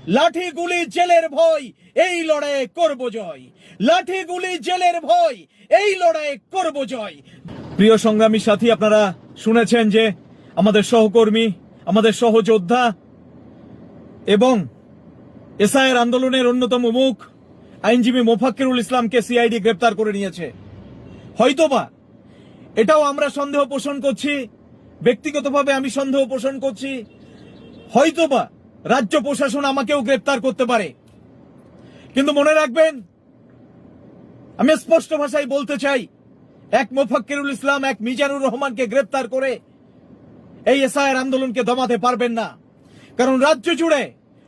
লাঠি গুলি জেলের ভয়, এই লড়াইয়ে করব জয়। লাঠি গুলি জেলের ভয়, এই লড়াইয়ে করব জয়। প্রিয় সংগ্রামী সাথী, আপনারা শুনেছেন যে আমাদের সহকর্মী, আমাদের সহযোদ্ধা এবং এসআইআর আন্দোলনের অন্যতম মুখ আইনজীবী মোফাক্কিরুল ইসলামকে সিআইডি গ্রেপ্তার করে নিয়েছে। হয়তোবা এটাও আমরা সন্দেহ পোষণ করছি, ব্যক্তিগতভাবে আমি সন্দেহ পোষণ করছি, হয়তোবা রাজ্য প্রশাসন আমাকেও গ্রেপ্তার করতে পারে। কিন্তু মনে রাখবেন, আমি স্পষ্ট ভাষায় বলতে চাই, এক মোফাক্কিরুল ইসলাম, এক মিজানুর রহমানকে গ্রেপ্তার করে এই এসআইআর আন্দোলনকে দমাতে পারবেন না। কারণ রাজ্য জুড়ে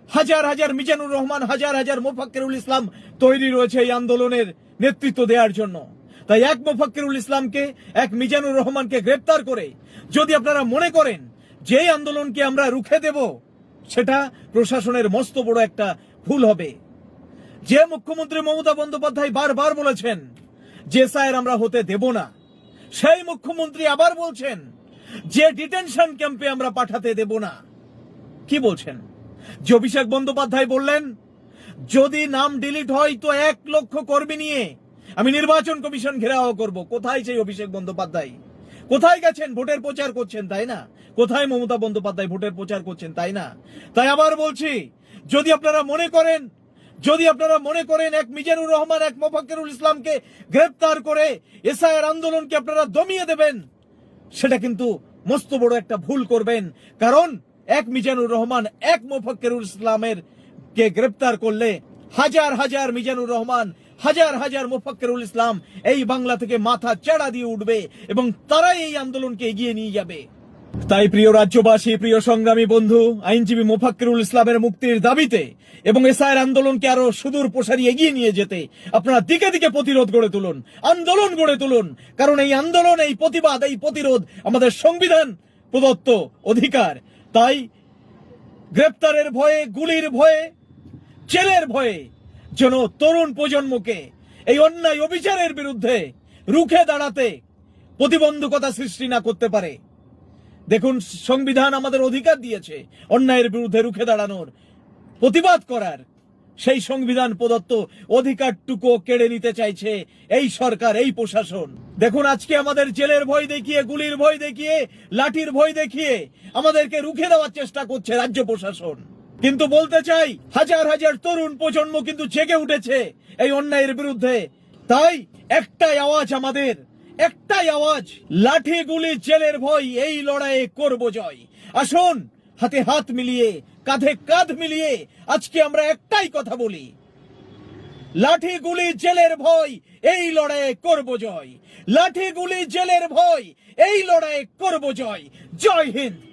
হাজার হাজার মিজানুর রহমান, হাজার হাজার মোফাক্কিরুল ইসলাম তৈরি রয়েছে এই আন্দোলনের নেতৃত্ব দেওয়ার জন্য। তাই এক মোফাক্কিরুল ইসলামকে, এক মিজানুর রহমানকে গ্রেপ্তার করে যদি আপনারা মনে করেন যে এই আন্দোলনকে আমরা রুখে দেব, সেটা প্রশাসনের মস্ত বড় একটা ভুল হবে। যে মুখ্যমন্ত্রী মমতা বন্দ্যোপাধ্যায় বারবার বলেছেন যে এসআইআর আমরা হতে দেব না, সেই মুখ্যমন্ত্রী আবার বলছেন যে ডিটেনশন ক্যাম্পে আমরা পাঠাতে দেব না। কি বলছেন? যে অভিষেক বন্দ্যোপাধ্যায় বললেন যদি নাম ডিলিট হয় তো 1 লক্ষ কর্মী নিয়ে আমি নির্বাচন কমিশন ঘেরাও করব। কোথায় সেই অভিষেক বন্দ্যোপাধ্যায়? কোথায় গেছেন? ভোটের প্রচার করছেন, তাই না? কোথায় মমতা বন্দ্যোপাধ্যায়? ভোটের প্রচার করছেন, তাই না? তাই আবার বলছি, যদি আপনারা মনে করেন এক মিজানুর রহমান, এক মোফাক্কিরুল ইসলামকে গ্রেপ্তার করে এসআইআর আন্দোলনকে আপনারা দমিয়ে দেবেন, সেটা কিন্তু মস্ত বড় একটা ভুল করবেন। কারণ এক মিজানুর রহমান, এক মোফাক্কিরুল ইসলামের কে গ্রেপ্তার করলে হাজার হাজার মিজানুর রহমান, হাজার হাজার মোফাক্কিরুল ইসলাম এই বাংলা থেকে মাথা চেড়া দিয়ে উঠবে এবং তারাই এই আন্দোলনকে এগিয়ে নিয়ে যাবে। তাই প্রিয় রাজ্যবাসী, প্রিয় সংগ্রামী বন্ধু, আইনজীবী মোফাক্কিরুল ইসলামের মুক্তির দাবিতে এবং এসআইআর আন্দোলনকে আরো সুদূর প্রসারী এগিয়ে নিয়ে যেতে আপনারা দিকে দিকে প্রতিরোধ গড়ে তুলুন, আন্দোলন গড়ে তুলুন। কারণ এই আন্দোলন, এই প্রতিবাদ, এই প্রতিরোধ আমাদের সংবিধান প্রদত্ত অধিকার। তাই গ্রেপ্তারের ভয়ে, গুলির ভয়ে, জেলের ভয়ে যেন তরুণ প্রজন্মকে এই অন্যায় অবিচারের বিরুদ্ধে রুখে দাঁড়াতে প্রতিবন্ধকতা সৃষ্টি না করতে পারে। দেখুন, সংবিধান আমাদের অধিকার দিয়েছে অন্যায়ের বিরুদ্ধে রুখে দাঁড়ানোর, প্রতিবাদ করার। সেই সংবিধান প্রদত্ত অধিকারটুকু কেড়ে নিতে চাইছে এই সরকার, এই প্রশাসন। দেখুন, আজকে আমাদের জেলের ভয় দেখিয়ে, গুলির ভয় দেখিয়ে, লাঠির ভয় দেখিয়ে আমাদেরকে রুখে দেওয়ার চেষ্টা করছে রাজ্য প্রশাসন। কিন্তু বলতে চাই, হাজার হাজার তরুণ প্রজন্ম কিন্তু জেগে উঠেছে এই অন্যায়ের বিরুদ্ধে। তাই একটাই আওয়াজ আমাদের, একটাই আওয়াজ, লাঠি গুলি জেলের ভয়, এই লড়াইয়ে করব জয়। আসুন হাতে হাত মিলিয়ে, কাঁধে কাঁধ মিলিয়ে আজকে আমরা একটাই কথা বলি, লাঠি গুলি জেলের ভয়, এই লড়াইয়ে করব জয়। লাঠি গুলি জেলের ভয়, এই লড়াইয়ে করব জয়। জয় হিন্দ।